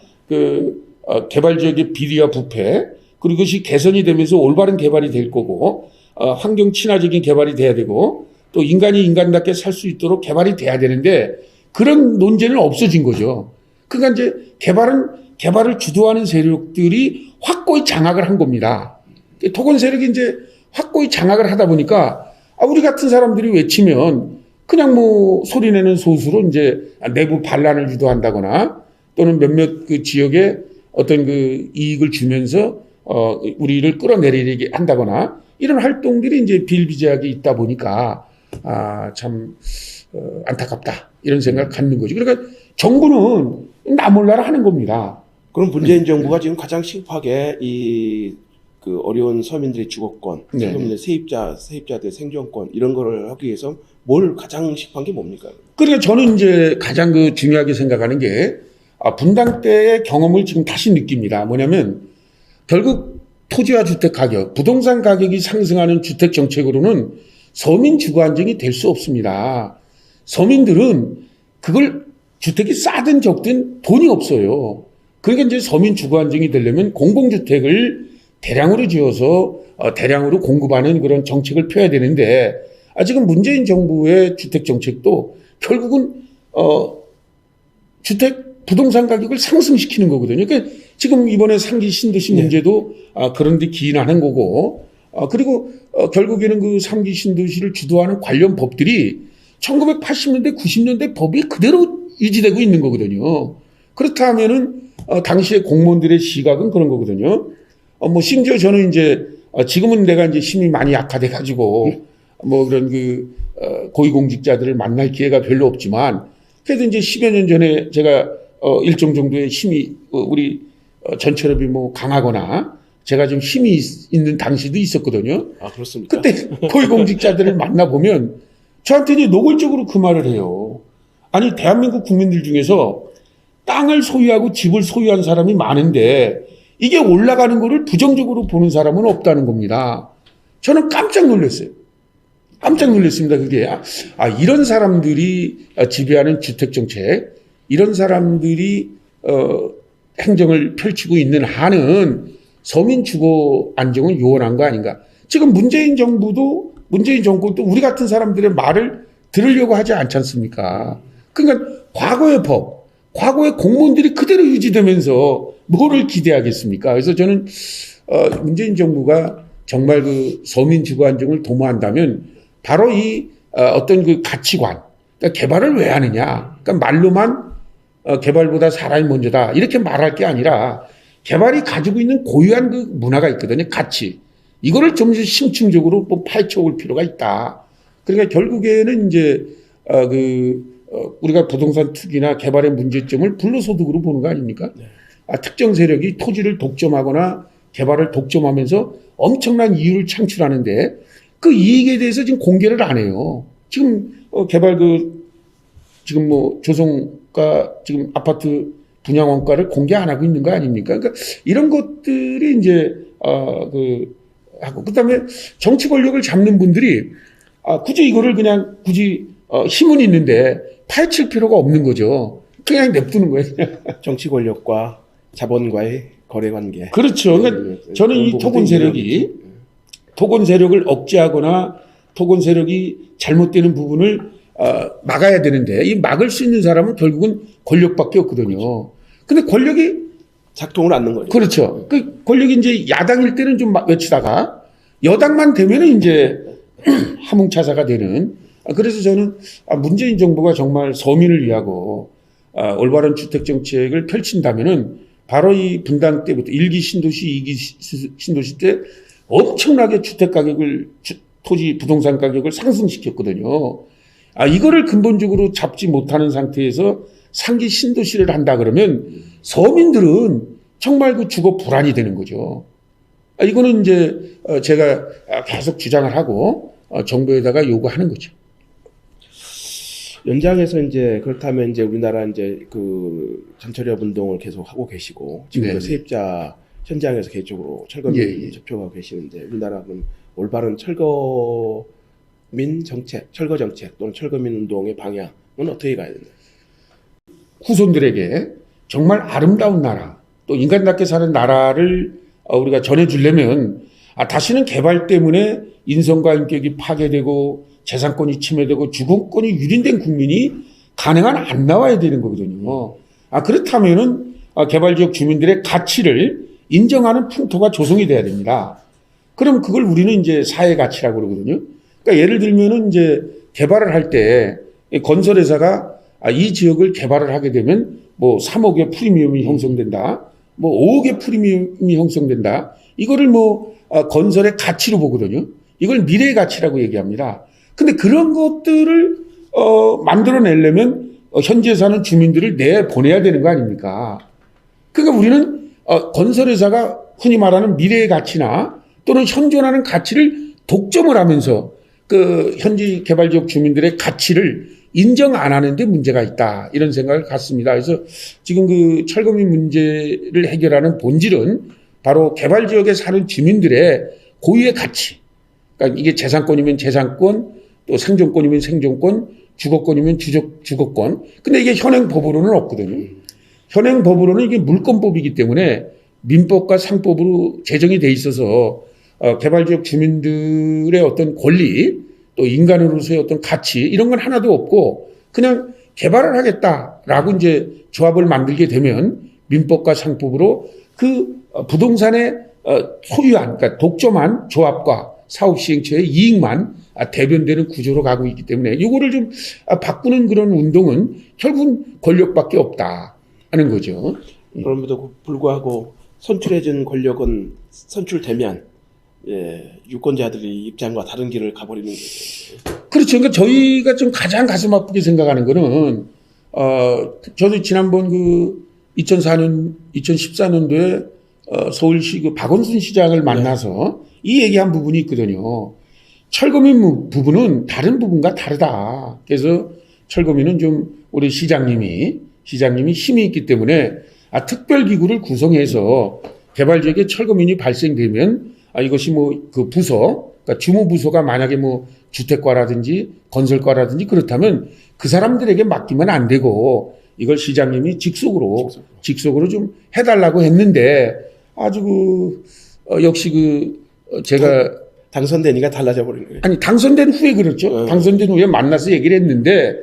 개발 지역의 비리와 부패 그리고 그것이 개선이 되면서 올바른 개발이 될 거고 환경 친화적인 개발이 돼야 되고 또 인간이 인간답게 살 수 있도록 개발이 돼야 되는데 그런 논제는 없어진 거죠. 그러니까 이제 개발을 주도하는 세력들이 확고히 장악을 한 겁니다. 토건 세력이 이제 확고히 장악을 하다 보니까 우리 같은 사람들이 외치면 그냥 뭐 소리내는 소수로 이제 내부 반란을 유도한다거나 또는 몇몇 그 지역에 어떤 그 이익을 주면서 우리를 끌어내리게 한다거나 이런 활동들이 이제 비일비재하게 있다 보니까 참 안타깝다 이런 생각을 갖는 거죠. 그러니까 정부는 나 몰라라 하는 겁니다. 그럼 문재인 정부가 지금 가장 시급하게 그 어려운 서민들의 주거권, 네. 서민들 세입자들 생존권 이런 거를 하기 위해서 뭘 가장 시급한 게 뭡니까? 그러니까 저는 이제 가장 그 중요하게 생각하는 게 분당 때의 경험을 지금 다시 느낍니다. 뭐냐면 결국 토지와 주택 가격, 부동산 가격이 상승하는 주택 정책으로는 서민 주거 안정이 될 수 없습니다. 서민들은 그걸 주택이 싸든 적든 돈이 없어요. 그러니까 이제 서민 주거 안정이 되려면 공공주택을 대량으로 지어서 대량으로 공급하는 그런 정책을 펴야 되는데 지금 문재인 정부의 주택 정책도 결국은 주택 부동산 가격을 상승시키는 거거든요. 그러니까 지금 이번에 상기 신도시 문제도 그런 데 기인하는 거고 그리고 결국에는 그 상기 신도시를 주도하는 관련 법들이 1980년대 90년대 법이 그대로 유지되고 있는 거거든요. 그렇다 하면은 당시에 공무원들의 시각은 그런 거거든요. 뭐 심지어 저는 이제 지금은 내가 이제 힘이 많이 약화돼 가지고 뭐 그런 고위공직자들을 만날 기회가 별로 없지만 그래도 이제 10여 년 전에 제가 일정 정도의 힘이 우리 전철업이 뭐 강하거나 제가 좀 힘이 있는 당시도 있었거든요. 그렇습니까? 그때 고위공직자들을 만나보면 저한테 이제 노골적으로 그 말을 해요. 아니 대한민국 국민들 중에서 땅을 소유하고 집을 소유한 사람이 많은데 이게 올라가는 거를 부정적으로 보는 사람은 없다는 겁니다. 저는 깜짝 놀랐어요. 깜짝 놀랐습니다. 그게 이런 사람들이 지배하는 주택정책, 이런 사람들이 행정을 펼치고 있는 한은 서민 주거 안정은 요원한 거 아닌가. 지금 문재인 정부도 우리 같은 사람들의 말을 들으려고 하지 않지 않습니까? 그러니까 과거의 법, 과거의 공무원들이 그대로 유지되면서 뭐를 기대하겠습니까? 그래서 저는 문재인 정부가 정말 그 서민 주거 안정을 도모한다면 바로 이 어떤 그 가치관, 그러니까 개발을 왜 하느냐? 그러니까 말로만 개발보다 사람이 먼저다 이렇게 말할 게 아니라 개발이 가지고 있는 고유한 그 문화가 있거든요. 가치. 이거를 좀 심층적으로 뭐 파헤쳐 올 필요가 있다. 그러니까 결국에는 이제 우리가 부동산 투기나 개발의 문제점을 불로소득으로 보는 거 아닙니까? 네. 특정 세력이 토지를 독점하거나 개발을 독점하면서 엄청난 이윤을 창출하는데 그 이익에 대해서 지금 공개를 안 해요. 지금 개발 지금 뭐 조성가 지금 아파트 분양 원가를 공개 안 하고 있는 거 아닙니까? 그러니까 이런 것들이 이제 하고 그다음에 정치 권력을 잡는 분들이 굳이 이거를 그냥 힘은 있는데 파헤칠 필요가 없는 거죠. 그냥 냅두는 거예요. 정치 권력과 자본과의 거래 관계. 그렇죠. 그러니까 저는 이 토건 세력을 억제하거나 토건 세력이 잘못되는 부분을 막아야 되는데 이 막을 수 있는 사람은 결국은 권력밖에 없거든요. 근데 권력이 작동을 않는 거죠. 그렇죠. 그 권력이 이제 야당일 때는 좀 외치다가 여당만 되면은 이제 하몽차사가 되는. 그래서 저는 문재인 정부가 정말 서민을 위하고 올바른 주택 정책을 펼친다면은 바로 이 분당 때부터 1기 신도시, 2기 신도시 때 엄청나게 주택 가격을 토지 부동산 가격을 상승시켰거든요. 이거를 근본적으로 잡지 못하는 상태에서 3기 신도시를 한다 그러면 서민들은 정말 그 주거 불안이 되는 거죠. 이거는 이제 제가 계속 주장을 하고 정부에다가 요구하는 거죠. 연장해서 이제 그렇다면 이제 우리나라 이제 그 전철협 운동을 계속 하고 계시고 지금 네네. 그 세입자 현장에서 개인적으로 철거민 예. 접촉하고 계시는데 우리나라는 올바른 철거민 정책, 철거 정책 또는 철거민 운동의 방향은 어떻게 가야 되나요? 후손들에게 정말 아름다운 나라, 또 인간답게 사는 나라를 우리가 전해주려면 다시는 개발 때문에 인성과 인격이 파괴되고 재산권이 침해되고 주거권이 유린된 국민이 가능한 안 나와야 되는 거거든요. 그렇다면은 개발지역 주민들의 가치를 인정하는 풍토가 조성이 돼야 됩니다. 그럼 그걸 우리는 이제 사회 가치라고 그러거든요. 그러니까 예를 들면은 이제 개발을 할 때 건설회사가 이 지역을 개발을 하게 되면 뭐 3억의 프리미엄이 형성된다, 뭐 5억의 프리미엄이 형성된다. 이거를 뭐 건설의 가치로 보거든요. 이걸 미래의 가치라고 얘기합니다. 근데 그런 것들을 만들어내려면 현지에 사는 주민들을 내보내야 되는 거 아닙니까? 그러니까 우리는 건설회사가 흔히 말하는 미래의 가치나 또는 현존하는 가치를 독점을 하면서 그 현지 개발지역 주민들의 가치를 인정 안 하는 데 문제가 있다. 이런 생각을 갖습니다. 그래서 지금 그 철거민 문제를 해결하는 본질은 바로 개발지역에 사는 주민들의 고유의 가치. 그러니까 이게 재산권이면 재산권, 또 생존권이면 생존권, 주거권이면 주거권. 근데 이게 현행 법으로는 없거든요. 현행 법으로는 이게 물권법이기 때문에 민법과 상법으로 제정이 돼 있어서 개발지역 주민들의 어떤 권리, 또 인간으로서의 어떤 가치 이런 건 하나도 없고 그냥 개발을 하겠다라고 이제 조합을 만들게 되면 민법과 상법으로 그 부동산의 소유한, 그러니까 독점한 조합과 사업 시행처의 이익만 대변되는 구조로 가고 있기 때문에 이거를 좀 바꾸는 그런 운동은 결국은 권력밖에 없다 하는 거죠. 그럼에도 불구하고 선출해진 권력은 선출되면 유권자들이 입장과 다른 길을 가버리는 거죠. 그렇죠. 그러니까 저희가 좀 가장 가슴 아프게 생각하는 거는 저도 지난번 그 2014년도에 서울시 그 박원순 시장을 만나서 이 얘기한 부분이 있거든요. 철거민 부분은 다른 부분과 다르다. 그래서 철거민은 좀 우리 시장님이 힘이 있기 때문에 특별기구를 구성해서 개발지역에 철거민이 발생되면 이것이 뭐 그 부서, 그러니까 주무부서가 만약에 뭐 주택과라든지 건설과라든지 그렇다면 그 사람들에게 맡기면 안 되고 이걸 시장님이 직속으로 좀 해달라고 했는데 아주 역시 제가 당선되니까 달라져 버린 거예요. 아니 당선된 후에 그렇죠. 당선된 후에 만나서 얘기를 했는데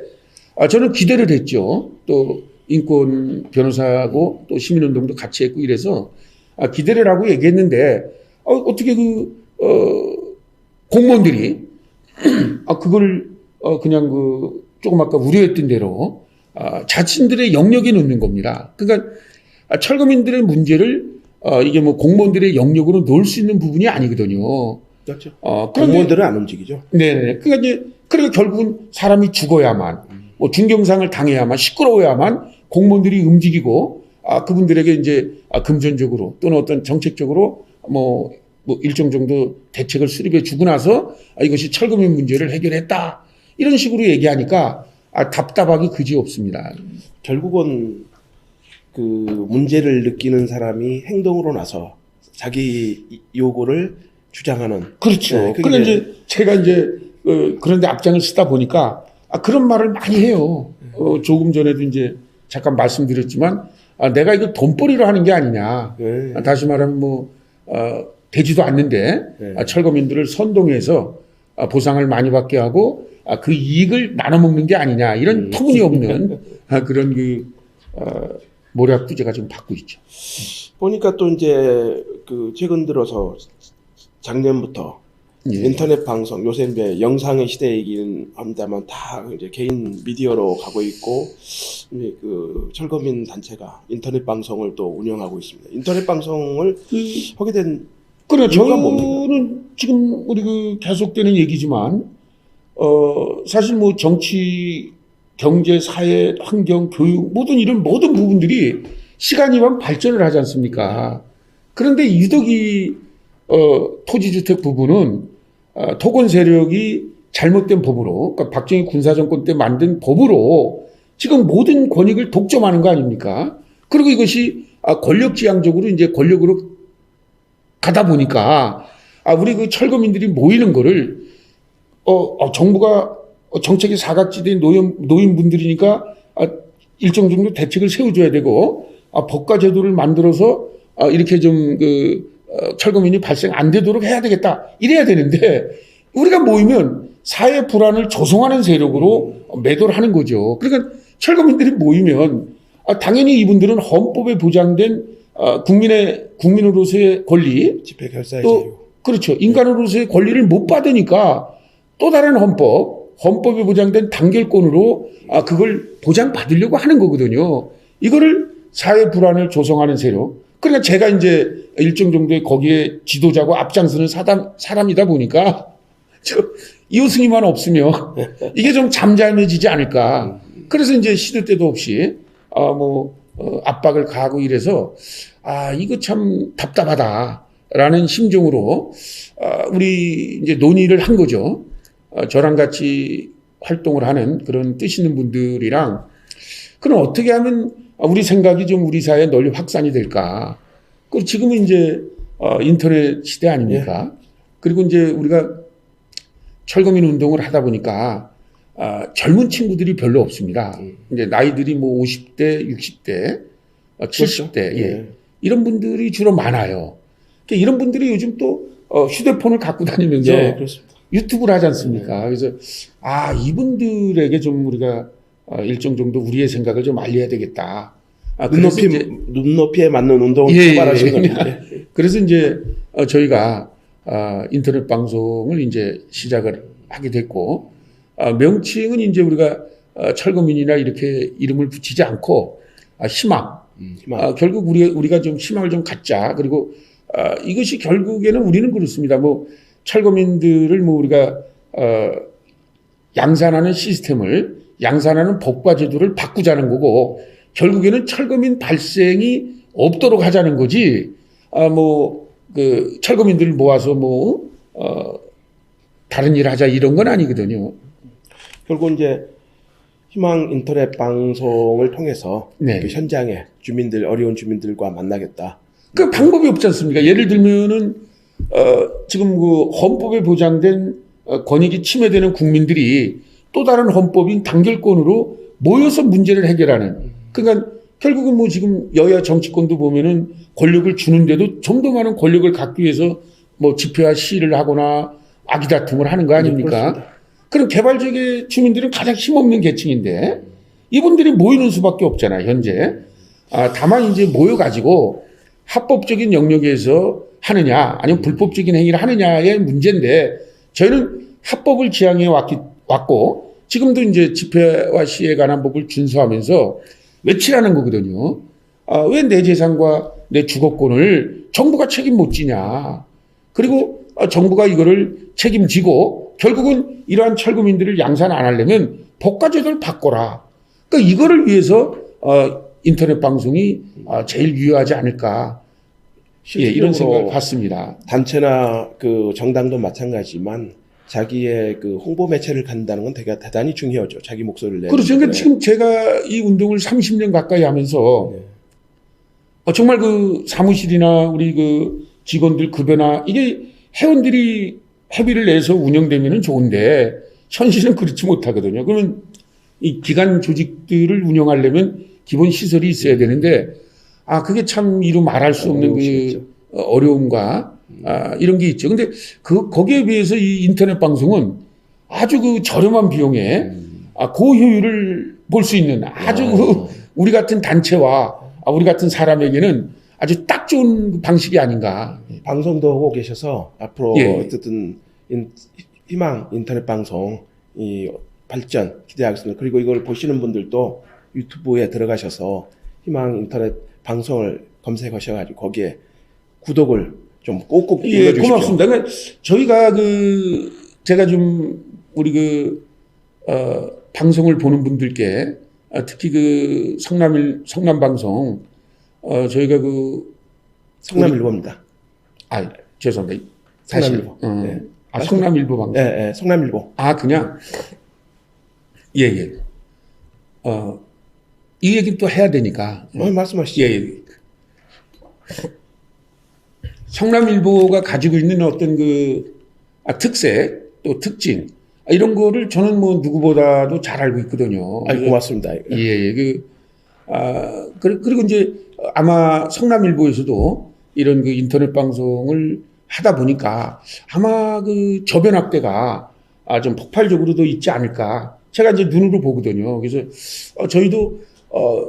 저는 기대를 했죠. 또 인권 변호사하고 또 시민운동도 같이 했고 이래서 기대를 하고 얘기했는데 어떻게 공무원들이 그걸 그냥 조금 아까 우려했던 대로 자신들의 영역에 넣는 겁니다. 그러니까 철거민들의 문제를 이게 뭐 공무원들의 영역으로 넣을 수 있는 부분이 아니거든요. 그렇죠. 공무원들은 안 움직이죠. 네. 그러니까 결국은 사람이 죽어야만, 뭐 중경상을 당해야만, 시끄러워야만 공무원들이 움직이고, 그분들에게 이제 금전적으로 또는 어떤 정책적으로 뭐 일정 정도 대책을 수립해 주고 나서 이것이 철거민 문제를 해결했다. 이런 식으로 얘기하니까 답답하기 그지없습니다. 결국은 그 문제를 느끼는 사람이 행동으로 나서 자기 요구를 주장하는. 그렇죠. 네, 근데 이제 제가 이제 그런데 앞장을 쓰다 보니까 그런 말을 많이 해요. 조금 전에도 이제 잠깐 말씀드렸지만 내가 이거 돈벌이로 하는 게 아니냐. 네. 다시 말하면 뭐 되지도 않는데 네. 철거민들을 선동해서 보상을 많이 받게 하고 그 이익을 나눠 먹는 게 아니냐. 이런 터무니없는 그런 모략도 제가 좀 받고 있죠. 보니까 또 이제 그 최근 들어서 작년부터 예. 인터넷 방송 요새 이제 영상의 시대이긴 합니다만 다 이제 개인 미디어로 가고 있고 이제 그 철거민 단체가 인터넷 방송을 또 운영하고 있습니다. 인터넷 방송을 하게 된 그래 이유가 뭡니까? 저는 지금 우리 그 계속되는 얘기지만 사실 뭐 정치, 경제, 사회, 환경, 교육 이런 모든 부분들이 시간이면 발전을 하지 않습니까? 그런데 유독 이 토지주택 부분은 토건 세력이 잘못된 법으로, 그러니까 박정희 군사정권 때 만든 법으로 지금 모든 권익을 독점하는 거 아닙니까? 그리고 이것이 권력지향적으로 이제 권력으로 가다 보니까 우리 그 철거민들이 모이는 거를 정부가 정책의 사각지대인 노인분들이니까 일정 정도 대책을 세워줘야 되고 법과 제도를 만들어서 이렇게 좀 철거민이 발생 안 되도록 해야 되겠다 이래야 되는데 우리가 모이면 사회 불안을 조성하는 세력으로 매도를 하는 거죠. 그러니까 철거민들이 모이면 당연히 이분들은 헌법에 보장된 국민으로서의 권리 집회 결사의 자유. 또 그렇죠. 인간으로서의 권리를 못 받으니까 또 다른 헌법에 보장된 단결권으로 그걸 보장받으려고 하는 거거든요. 이거를 사회 불안을 조성하는 세력. 그러니까 제가 이제 일정 정도의 거기에 지도자고 앞장서는 사람이다 보니까 이호승이만 없으면 이게 좀 잠잠해지지 않을까. 그래서 이제 시도 때도 없이 압박을 가하고 이래서 이거 참 답답하다라는 심정으로 우리 이제 논의를 한 거죠. 저랑 같이 활동을 하는 그런 뜻 있는 분들이랑 그럼 어떻게 하면 우리 생각이 좀 우리 사회에 널리 확산이 될까? 그리고 지금은 이제 인터넷 시대 아닙니까? 예. 그리고 이제 우리가 철거민 운동을 하다 보니까 젊은 친구들이 별로 없습니다. 이제 나이들이 뭐 50대, 60대, 70대 그렇죠. 예. 이런 분들이 주로 많아요. 그러니까 이런 분들이 요즘 또 휴대폰을 갖고 다니면서 예, 그렇습니다. 유튜브를 하지 않습니까? 그래서 이분들에게 좀 우리가 일정 정도 우리의 생각을 좀 알려야 되겠다. 그래서 이제 눈높이에 맞는 운동을 출발하신 겁니다. 그래서 이제 저희가 인터넷 방송을 이제 시작을 하게 됐고 명칭은 이제 우리가 철거민이나 이렇게 이름을 붙이지 않고 희망. 결국 우리가 좀 희망을 좀 갖자. 그리고 이것이 결국에는 우리는 그렇습니다. 뭐 철거민들을 뭐 우리가 양산하는 시스템을 양산하는 법과 제도를 바꾸자는 거고 결국에는 철거민 발생이 없도록 하자는 거지. 철거민들을 모아서 다른 일 하자 이런 건 아니거든요. 결국 이제 희망 인터넷 방송을 통해서 네. 그 현장에 어려운 주민들과 만나겠다. 그 방법이 없지 않습니까? 예를 들면은 지금 그 헌법에 보장된 권익이 침해되는 국민들이 또 다른 헌법인 단결권으로 모여서 문제를 해결하는. 그러니까 결국은 뭐 지금 여야 정치권도 보면은 권력을 주는데도 좀 더 많은 권력을 갖기 위해서 뭐 집회와 시위를 하거나 아기다툼을 하는 거 아닙니까? 네, 그럼 개발지역의 주민들은 가장 힘없는 계층인데 이분들이 모이는 수밖에 없잖아요, 현재. 다만 이제 모여가지고 합법적인 영역에서 하느냐 아니면 불법적인 행위를 하느냐의 문제인데 저희는 합법을 지향해 왔고 지금도 이제 집회와 시위에 관한 법을 준수하면서 외치라는 거거든요. 왜 내 재산과 내 주거권을 정부가 책임 못 지냐. 그리고 정부가 이거를 책임지고 결국은 이러한 철거민들을 양산 안 하려면 법과 제도를 바꿔라. 그러니까 이거를 위해서 인터넷 방송이 제일 유효하지 않을까. 이런 생각을 갖습니다. 단체나 그 정당도 마찬가지지만 자기의 그 홍보 매체를 갖는다는 건 되게 대단히 중요하죠. 자기 목소리를 내는. 그렇죠. 그러니까 지금 제가 이 운동을 30년 가까이 하면서 정말 그 사무실이나 우리 그 직원들 급여나 이게 회원들이 회비를 내서 운영되면 좋은데 현실은 그렇지 못하거든요. 그러면 이 기관 조직들을 운영하려면 기본 시설이 있어야 되는데 그게 참 이루 말할 수 없는 그 어려움과 이런 게 있죠. 근데 거기에 비해서 이 인터넷 방송은 아주 그 저렴한 비용에 고효율을 볼 수 있는 아주 우리 같은 단체와 우리 같은 사람에게는 아주 딱 좋은 방식이 아닌가. 방송도 하고 계셔서 앞으로 어쨌든 희망 인터넷 방송 이 발전 기대하겠습니다. 그리고 이걸 보시는 분들도 유튜브에 들어가셔서 희망 인터넷 방송을 검색하셔가지고 거기에 구독을 좀 꼭꼭 예, 눌러주십시오. 고맙습니다. 그러니까 저희가 제가 좀 우리 방송을 보는 분들께 특히 성남 방송 저희가 성남일보입니다. 죄송합니다. 성남일보. 네. 성남일보 방송. 네, 네, 성남일보. 그냥 예. 이 얘기 또 해야 되니까. 말씀하시죠. 예. 성남일보가 가지고 있는 어떤 특색 또 특징 이런 거를 저는 뭐 누구보다도 잘 알고 있거든요. 고맙습니다. 그리고 이제 아마 성남일보에서도 이런 인터넷 방송을 하다 보니까 아마 저변 확대가 좀 폭발적으로도 있지 않을까. 제가 이제 눈으로 보거든요. 그래서 저희도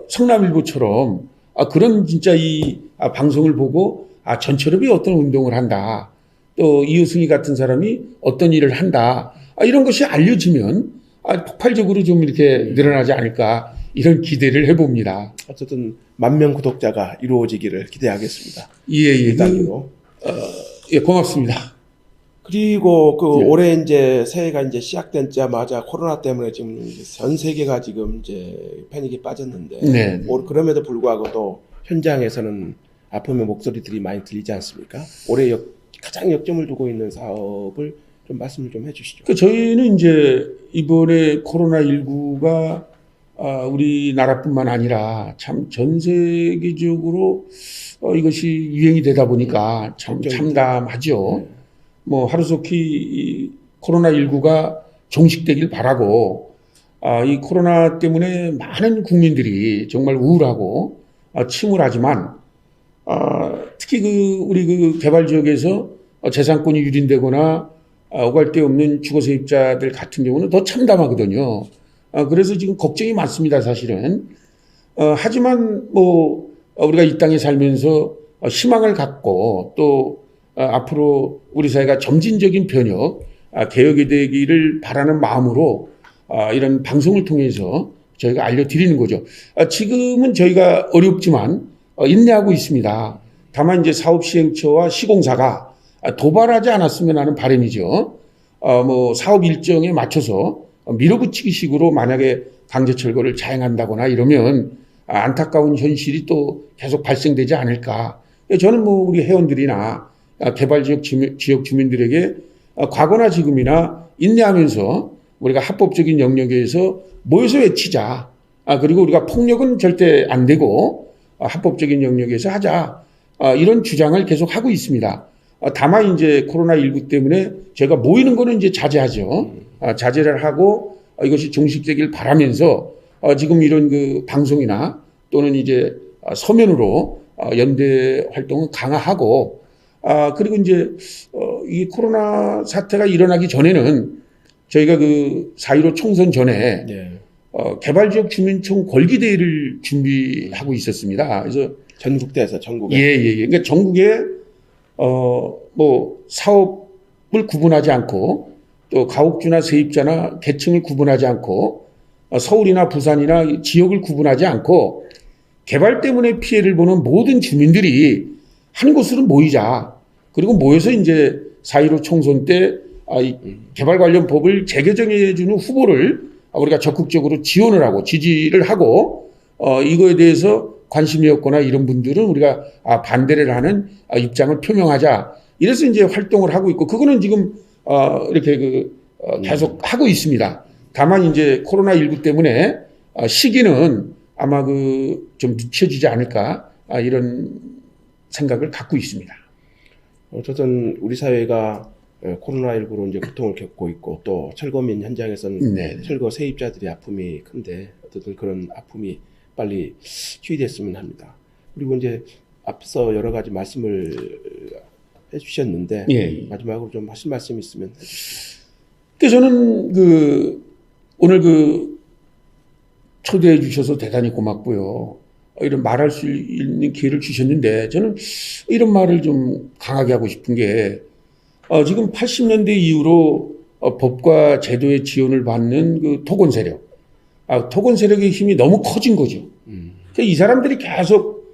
성남일보처럼 그런 진짜 이 방송을 보고 전철업이 어떤 운동을 한다. 또 이효승이 같은 사람이 어떤 일을 한다. 이런 것이 알려지면 폭발적으로 좀 이렇게 늘어나지 않을까 이런 기대를 해봅니다. 어쨌든 10,000명 구독자가 이루어지기를 기대하겠습니다. 예. 고맙습니다. 그리고 올해 이제 새해가 이제 시작된자마자 코로나 때문에 지금 전 세계가 지금 이제 패닉에 빠졌는데 네. 그럼에도 불구하고 또 현장에서는 아픔의 목소리들이 많이 들리지 않습니까? 올해 가장 역점을 두고 있는 사업을 좀 말씀을 좀 해주시죠. 저희는 이제 이번에 코로나19가 우리나라뿐만 아니라 참 전 세계적으로 이것이 유행이 되다 보니까 참 참담하죠. 뭐 하루속히 이 코로나19가 종식되길 바라고 이 코로나 때문에 많은 국민들이 정말 우울하고 침울하지만 특히 우리 개발 지역에서 재산권이 유린되거나 오갈 데 없는 주거 세입자들 같은 경우는 더 참담하거든요. 그래서 지금 걱정이 많습니다, 사실은. 하지만 뭐 우리가 이 땅에 살면서 희망을 갖고 또 앞으로 우리 사회가 점진적인 변혁, 개혁이 되기를 바라는 마음으로 이런 방송을 통해서 저희가 알려드리는 거죠. 지금은 저희가 어렵지만 인내하고 있습니다. 다만 이제 사업시행처와 시공사가 도발하지 않았으면 하는 바람이죠. 뭐 사업 일정에 맞춰서 밀어붙이기 식으로 만약에 강제 철거를 자행한다거나 이러면 안타까운 현실이 또 계속 발생되지 않을까. 저는 뭐 우리 회원들이나 개발 지역 주민들에게 과거나 지금이나 인내하면서 우리가 합법적인 영역에서 모여서 외치자. 그리고 우리가 폭력은 절대 안 되고 합법적인 영역에서 하자. 이런 주장을 계속 하고 있습니다. 다만 이제 코로나19 때문에 제가 모이는 거는 이제 자제하죠. 자제를 하고 이것이 종식되길 바라면서 지금 이런 방송이나 또는 이제 서면으로 연대 활동을 강화하고 그리고 이제 이 코로나 사태가 일어나기 전에는 저희가 4.15 총선 전에 개발지역 주민총 걸기대회를 준비하고 있었습니다. 그래서 전국대에서 전국에. 예. 그러니까 전국에 뭐 사업을 구분하지 않고 또 가옥주나 세입자나 계층을 구분하지 않고 서울이나 부산이나 지역을 구분하지 않고 개발 때문에 피해를 보는 모든 주민들이 한 곳으로 모이자. 그리고 모여서 이제 4.15 총선 때 개발 관련 법을 재개정해주는 후보를 우리가 적극적으로 지원을 하고 지지를 하고 이거에 대해서 관심이 없거나 이런 분들은 우리가 반대를 하는 입장을 표명하자. 이래서 이제 활동을 하고 있고 그거는 지금 이렇게 계속 하고 있습니다. 다만 이제 코로나19 때문에 시기는 아마 좀 늦춰지지 않을까 이런 생각을 갖고 있습니다. 어쨌든 우리 사회가 코로나19로 이제 고통을 겪고 있고 또 철거민 현장에서는 철거 세입자들의 아픔이 큰데 어쨌든 그런 아픔이 빨리 치유됐으면 합니다. 그리고 이제 앞서 여러 가지 말씀을 해주셨는데 마지막으로 좀 하실 말씀 있으면 해주시죠. 그래서 저는 오늘 초대해 주셔서 대단히 고맙고요. 이런 말할 수 있는 기회를 주셨는데 저는 이런 말을 좀 강하게 하고 싶은 게 지금 80년대 이후로 법과 제도의 지원을 받는 그 토건 세력, 토건 세력의 힘이 너무 커진 거죠. 그러니까 이 사람들이 계속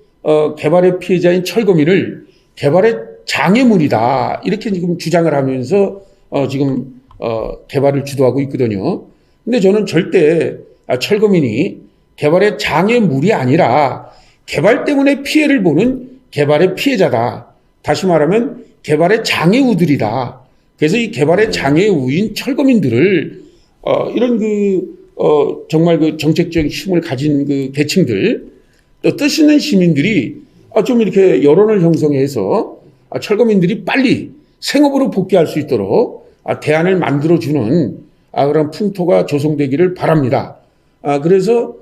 개발의 피해자인 철거민을 개발의 장애물이다 이렇게 지금 주장을 하면서 지금 개발을 주도하고 있거든요. 근데 저는 절대 철거민이 개발의 장애물이 아니라 개발 때문에 피해를 보는 개발의 피해자다. 다시 말하면 개발의 장애우들이다. 그래서 이 개발의 장애우인 철거민들을 이런 정말 그 정책적 힘을 가진 그 계층들 또 뜻 있는 시민들이 좀 이렇게 여론을 형성해서 철거민들이 빨리 생업으로 복귀할 수 있도록 대안을 만들어주는 그런 풍토가 조성되기를 바랍니다. 그래서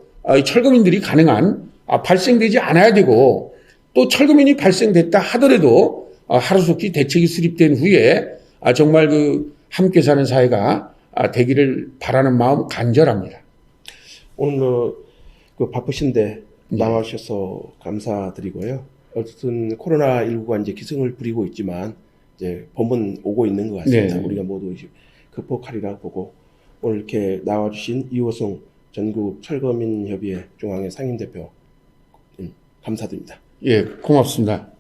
철거민들이 가능한 발생되지 않아야 되고 또 철거민이 발생됐다 하더라도 하루속히 대책이 수립된 후에 정말 그 함께 사는 사회가 되기를 바라는 마음 간절합니다. 오늘 그 바쁘신데 나와주셔서 감사드리고요. 어쨌든 코로나19가 이제 기승을 부리고 있지만 이제 봄은 오고 있는 것 같습니다. 네. 우리가 모두 극복하리라 보고 오늘 이렇게 나와주신 이호성 전국 철거민 협의회 중앙회 상임대표 감사드립니다. 예, 고맙습니다.